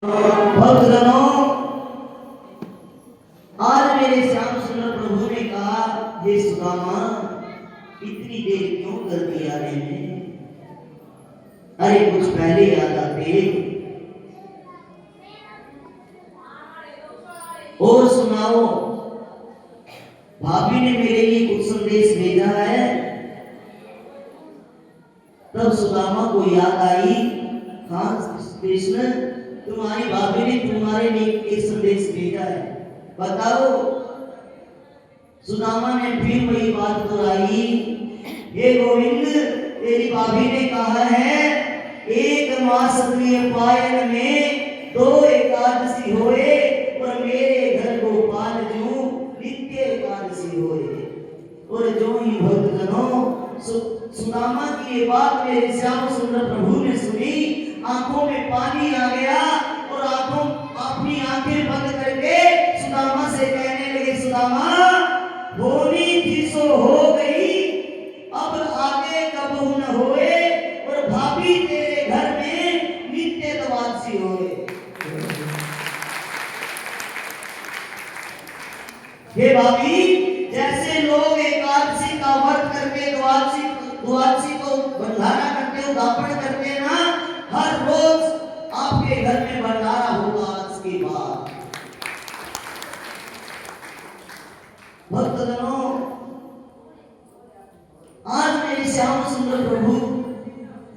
भक्तजनों, आज मेरे श्याम सुंदर प्रभु ने कहा, हे सुदामा, इतनी देर क्यों कर दी आने में? अरे कुछ पहले याद आते। और सुनाओ, भाभी ने मेरे लिए कुछ संदेश भेजा है। तब सुदामा को याद आई, हाँ कृष्ण, तुम्हारी भाभी ने तुम्हारे लिए एक संदेश भेजा है, बताओ। सुदामा ने फिर वही बात दोहराई, हे गोविंद, तेरी भाभी ने कहा है, एक मास पायन में 2 एकादशी होए और मेरे घर गोपाल जो नित्य एकादशी होए। और जो ही भक्तजनों सुदामा की ये बात मेरे श्याम सुंदर प्रभु ने सुनी, आंखों में पानी आ गया और अपनी आंखें बंद करके सुदामा से कहने लगे, सुदामा, होनी थी सो हो गई, अब आगे कबहू न होए और भाभी तेरे घर में नित्य द्वादशी होए। हे भाभी, जैसे लोग एकादशी का व्रत करके द्वादशी को भंडारा करते हो, दापण करते हैं ना, हर रोज आपके घर में भंडारा होगा आज के बाद। भक्तजनों, आज मेरे श्याम सुंदर प्रभु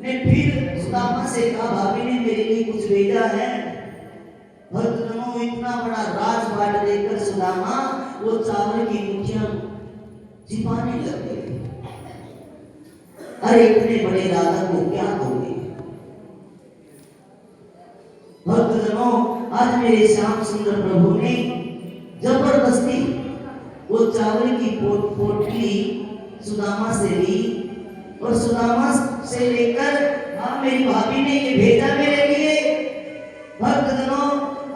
ने फिर सुदामा से कहा, भाभी ने मेरे लिए कुछ भेजा है। भक्तजनों, इतना बड़ा राजपाट देकर सुदामा वो चावल की मुठियां छिपाने लग गए। अरे इतने बड़े राजा को क्या दोगे? भक्तजनों, आज मेरे श्याम सुंदर प्रभु ने जबरदस्ती वो चावल की पोटली सुदामा से ली और सुदामा से लेकर, हाँ मेरी भाभी ने ये भेजा मेरे लिए। भक्तजनों,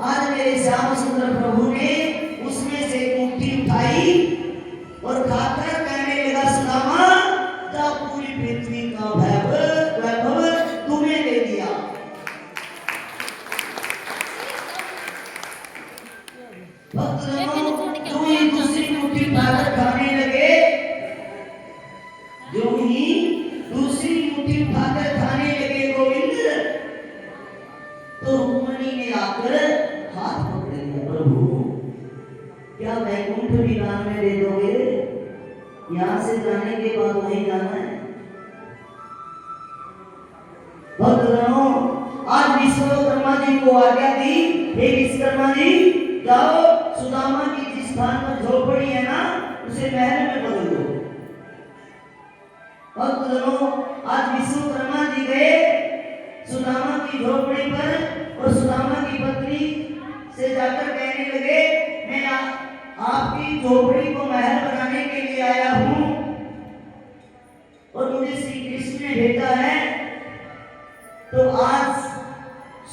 आज मेरे श्याम सुंदर प्रभु ने उसमें से मुट्ठी उठाई और खाकर कहने लगा, सुदामा, जा पूरी पृथ्वी का वैभव तुम्हें दे दिया। भक्तजनों, जो ही दूसरी मुट्ठी उठाकर खाने लगे, जो ही दूसरी मुट्ठी उठाकर खाने लगे गोविंद, तो रुक्मणी ने आकर हाथ पकड़ लिया, प्रभु क्या वैकुंठ भी दान में दे दोगे? यहाँ से जाने के बाद वहीं जाना है। भक्तजनों, आज विश्वकर्मा जी को आज्ञा दी, हे विश्वकर्मा जी, जाओ सुदामा की जिस स्थान पर झोपड़ी है ना, उसे महल में बदल दो। भक्तजनों, आज विश्वकर्मा जी गए सुदामा की झोपड़ी पर और सुदामा की पत्नी से जाकर कहने लगे, मैं आपकी झोपड़ी को महल बनाने के लिए आया हूं और मुझे श्री कृष्ण ने भेजा है। तो आज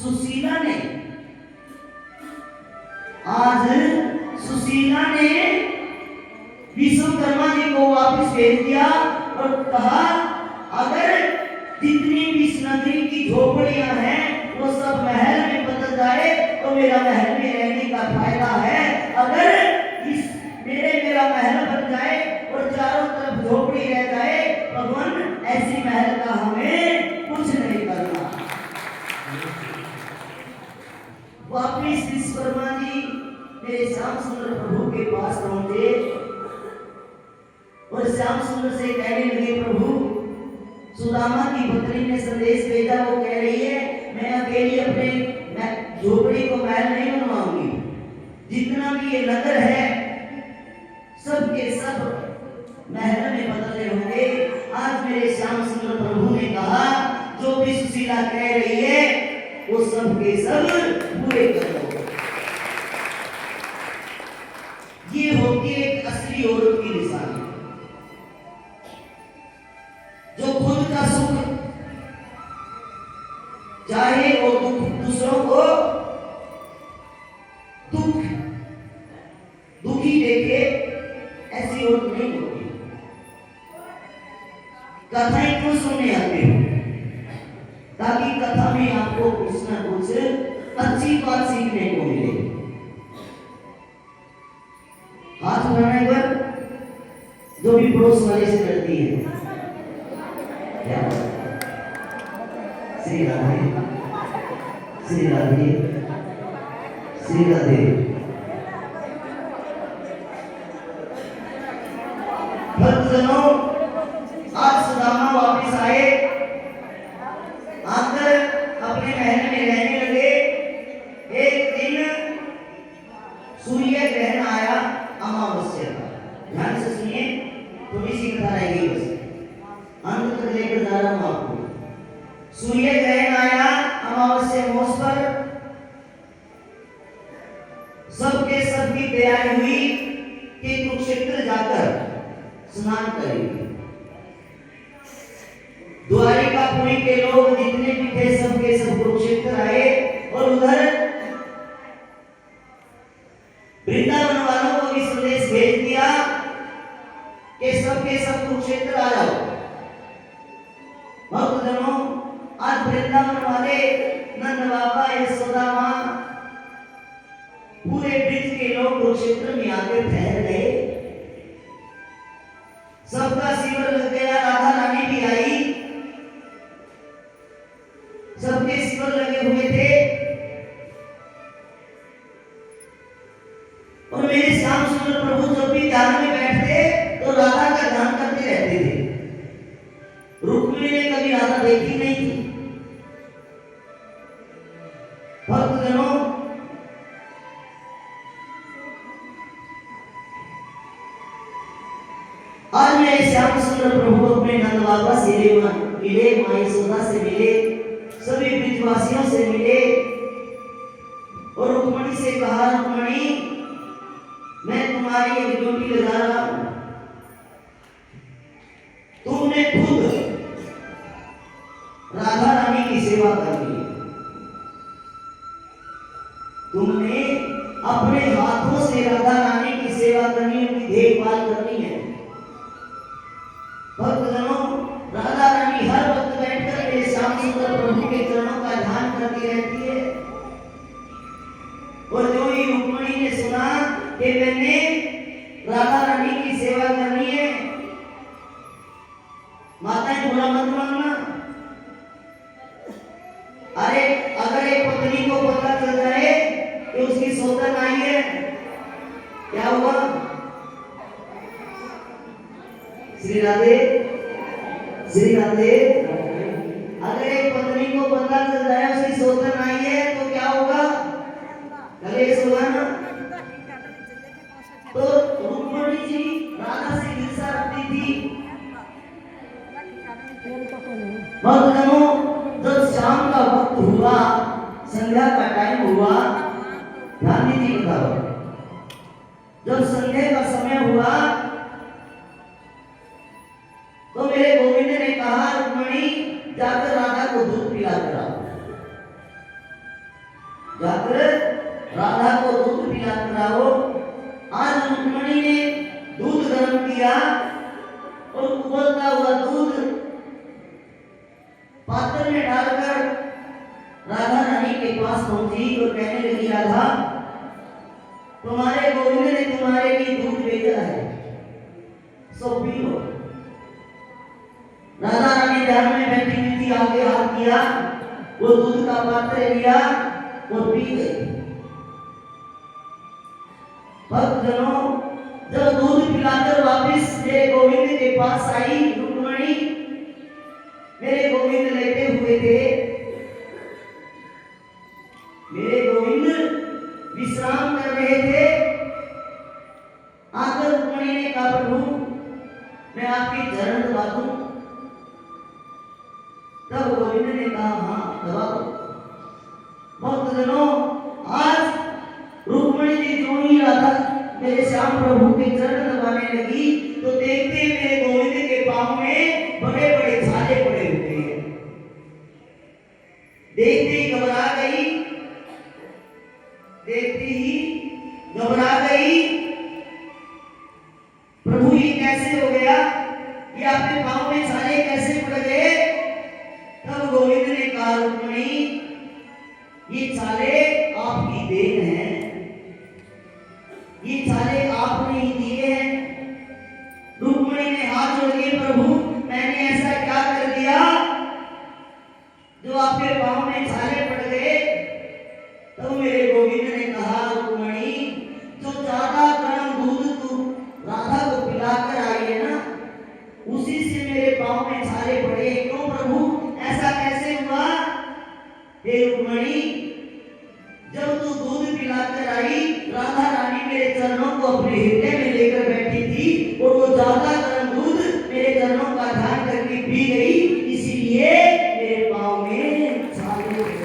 सुशीला ने विश्वकर्मा जी को वापस भेज दिया और कहा, अगर जितनी भी इस नगरी की झोपड़ियां हैं वो सब महल में बदल जाए तो मेरा महल में रहने का फायदा है। अगर मेरा महल बन जाए और चारों तरफ झोपड़ी रह जाए, भगवान ऐसी महल का हमें कुछ नहीं करना। वापिस विश्वकर्मा जी मेरे श्याम सुंदर प्रभु के पास पहुंचे और श्याम सुंदर से कहने लगे, प्रभु, सुदामा की पत्नी ने संदेश भेजा, वो कह रही है मैं अकेली अपने झोपड़ी को महल नहीं बनवाऊंगी, जितना भी ये नगर है सब के सब महल में बदले होंगे। आज मेरे श्याम सुंदर प्रभु ने कहा, जो भी सुशीला कह रही है वो सब के सब पूरे करो। ये होती है एक असली औरत की निशानी, जो खुद का सुख चाहे और दूसरों को दुखी देखे, ऐसी औरत नहीं होती। कथाएं क्यों सुनने आते हो? ताकि कथा में आपको कुछ ना कुछ अच्छी बात सीखने को मिले। हाथ उठाने पर जो भी पड़ोस वाले से करती है क्या? श्री राधे श्री राधे श्री राधे। भक्तजनों, आज सुदामा वापस आए, आकर अपने महल में रहने लगे। एक दिन सूर्य ग्रहण आया, अमावस्या का। ध्यान से सुनिए, थोड़ी सी कथा रहेगी, बस अंत तक लेकर जा रहा हूं आपको। सूर्य ग्रहण आया अमावस्या मोस पर, सबके सबकी तैयारी हुई कि कुरुक्षेत्र जाकर स्नान करेंगे। द्वारिकापुरी के लोग जितने भी थे सबके सब कुरुक्षेत्र आए और उधर वृंदावन वालों को भी संदेश भेज दिया कि सबके सब कुरुक्षेत्र आ जाओ। भक्तजनों, आज वृंदावन वाले नंद बाबा, यशोदा मां, पूरे ब्रिज के लोग कुरुक्षेत्र में आकर ठहर गए। सबका शिविर लग गया, राधा रानी भी आई, सबके शिविर लगे हुए थे। और मेरे श्याम सुंदर प्रभु जब भी ध्यान में बैठते तो राधा का ध्यान करते रहते थे। रुक्मिणी ने कभी राधा देखी नहीं थी। भक्तजनों, आज मेरे श्याम सुंदर प्रभु अपने नंद बाबा से मिले, मां यशोदा से मिले, सभी ब्रिजवासियों से मिले और रुक्मिणी से कहा, रुक्मिणी, मैं तुम्हारी एक ड्यूटी लगा रहा हूं। तुमने खुद राधा रानी की सेवा करनी है। तुमने अपने हाथों से राधा रानी की सेवा करनी, उनकी देखभाल करनी है। भक्तजनों, राधा रानी हर वक्त बैठकर मेरे श्याम सुंदर प्रभु के चरणों का ध्यान करती रहती है। और जो ही रुक्मिणी ने सुना कि मैंने राधा रानी की सेवा करनी है, माताएं बुरा मत मानना। अरे अगर एक पत्नी को पता चल जाए कि उसकी सौतन आई है, क्या हुआ? श्री राधे श्री राधे। अगर एक पत्नी को पता चल जाए उसकी सौतन आई है तो क्या होगा? कलेश होगा ना। तो रुक्मिणी जी राधा से ईर्ष्या रखती थी। भक्तजनों, जब शाम का वक्त हुआ, संध्या का टाइम हुआ, ध्यान दीजिए बताओ, जब संध्या का समय हुआ तो मेरे गोविंद ने कहा, रुक्मिणी, जाकर राधा को दूध पिला कर आओ। जाकर राधा को दूध पिला कर आओ। आज रुक्मिणी ने दूध गर्म किया और उबलता हुआ दूध पात्र में डालकर राधा रानी के पास पहुंची और कहने लगी, राधा, तुम्हारे गोविंद ने तुम्हारे लिए दूध भेजा है, सो पी लो। राधा रानी ध्यान में बैठी हुई थी, आगे हाथ किया, वो दूध का पात्र लिया और पी गई। भक्तजनों, जब दूध पिलाकर वापस मेरे गोविंद के पास आई रुक्मिणी, मेरे गोविंद लेटे हुए थे। मेरे गोविंद विश्राम कर रहे थे। आकर रुक्मिणी ने कहा, प्रभु, मैं आपकी चरण दबा दूं? तब गोविंद ने कहा, हाँ, दबा दो। भक्तजनों, आज रुक्मिणी जी जो ही राधा मेरे श्याम प्रभु के चरण दबाने लगी तो देखते मेरे गोविंद के पांव में बड़े बड़े छाले पड़े हुए हैं। देखते ही घबरा गई, देखते ही घबरा गई। प्रभु, ये कैसे हो गया? ये आपके पांव में छाले कैसे पड़ गए? तब गोविंद ने कहा, रुक्मिणी, ये छाले तो मेरे गोविंद ने कहा, रुक्मणी, जो ज्यादा गर्म दूध तू राधा को पिलाकर आई है ना, उसी से मेरे पांव में छाले पड़े। क्यों प्रभु, ऐसा कैसे हुआ? हे रुक्मणी, जब तू दूध पिलाकर आई, राधा रानी मेरे चरणों को अपने हृदय में लेकर बैठी थी और वो ज्यादा गर्म दूध मेरे चरणों का ध्यान करके पी गई, इसीलिए मेरे पांव में छाले पड़े।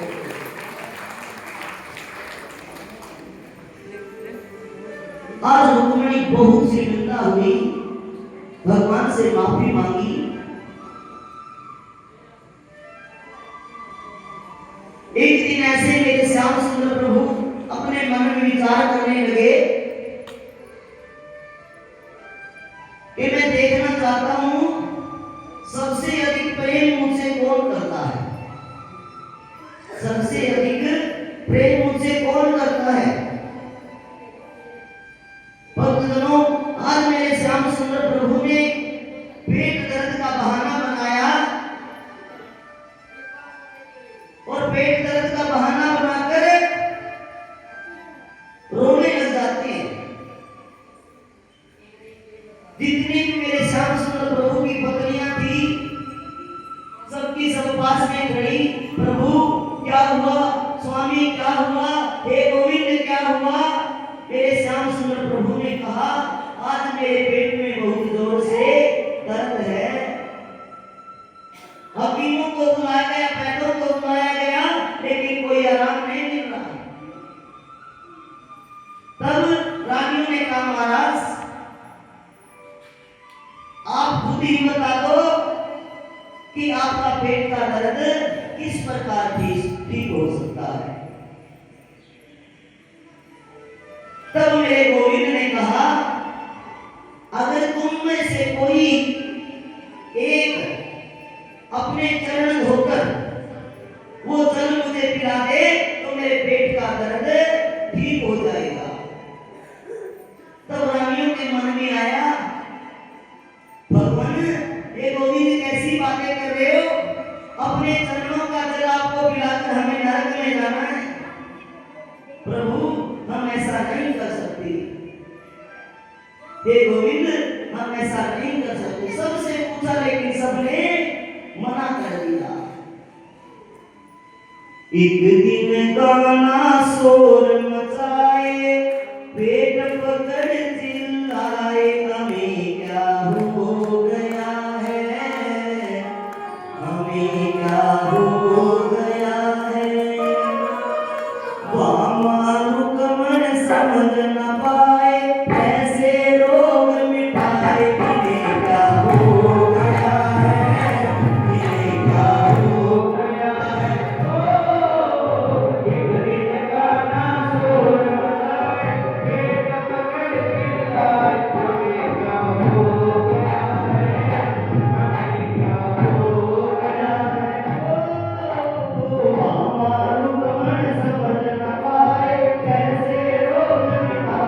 आज रुक्मणी बहुत सी निंदा हुई, भगवान से माफी मांगी। एक दिन ऐसे मेरे श्याम सुंदर प्रभु अपने मन में विचार करने लगे कि मैं देखना चाहता हूं सबसे अधिक प्रेम मुझसे कौन करता है, सबसे अधिक प्रेम मुझसे कौन करता है। भक्तजनों, आज मेरे श्याम सुंदर प्रभु ने पेट दर्द का बहाना बनाया और पेट दर्द का बहाना बनाकर रोने लग जाते हैं। जितनी भी मेरे श्याम सुंदर प्रभु की पत्नियां थी, सबकी सब पास में खड़ी, प्रभु क्या हुआ, स्वामी क्या हुआ, हे गोविंद क्या हुआ। मेरे श्याम सुंदर प्रभु ने कहा, आज मेरे पेट में बहुत जोर से दर्द है। हकीमों को बुलाया गया, पैरों को बुलाया गया, लेकिन कोई आराम नहीं मिल रहा। तब रानियों ने कहा, महाराज आप खुद ही बता दो कि आपका पेट का दर्द किस प्रकार ठीक हो सकता है। तब मेरे गोविंद ने कहा, अगर तुम में से कोई एक अपने चरण धोकर वो जल मुझे पिला दे तो मेरे पेट का दर्द ठीक हो जाएगा। तब रानियों के मन में आया, भगवान ये गोविंद कैसी बातें कर रहे हो, अपने चरणों का जल आपको पिलाकर हमें नरक में जाना है। प्रभु हम ऐसा नहीं कर सकते, हे गोविंद हम ऐसा नहीं कर सकते। सबसे पूछा लेकिन सबने मना कर दिया। एक दिन गाना शोर मचाए, पेट पकड़ चिल्लाए, हमें क्या हो गया है, हमें क्या हो गया है। वामानु कमर समझ न पाए, ऐसे रोग मिटाए, इन्हें क्या हो गया है, इन्हें क्या हो गया है। एक दिन गाना शोर मचाए, पेट पकड़ चिल्लाए, हमें क्या हो गया है, हमें क्या हो गया है। वामानु कमर समझ न पाए, कैसे रोग मिटाए।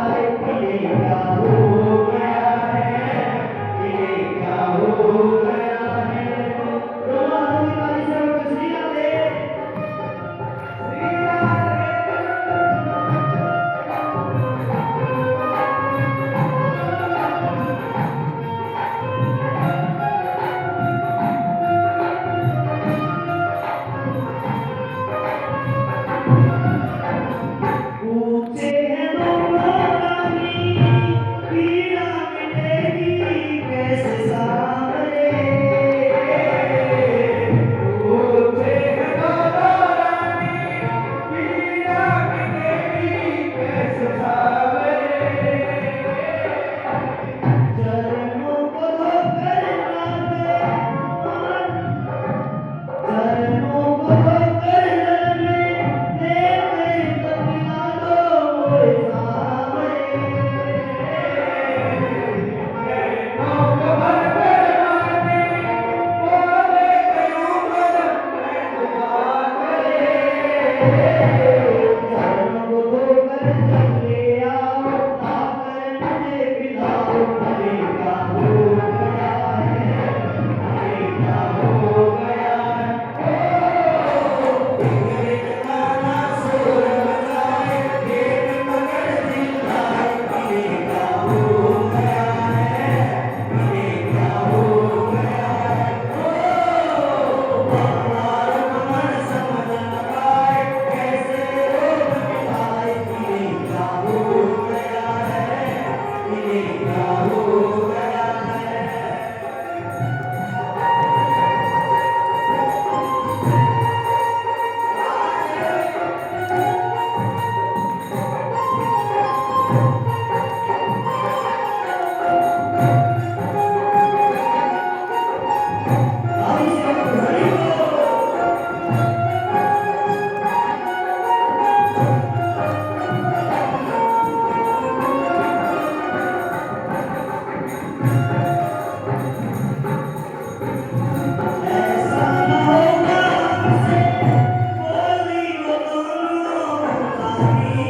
हरि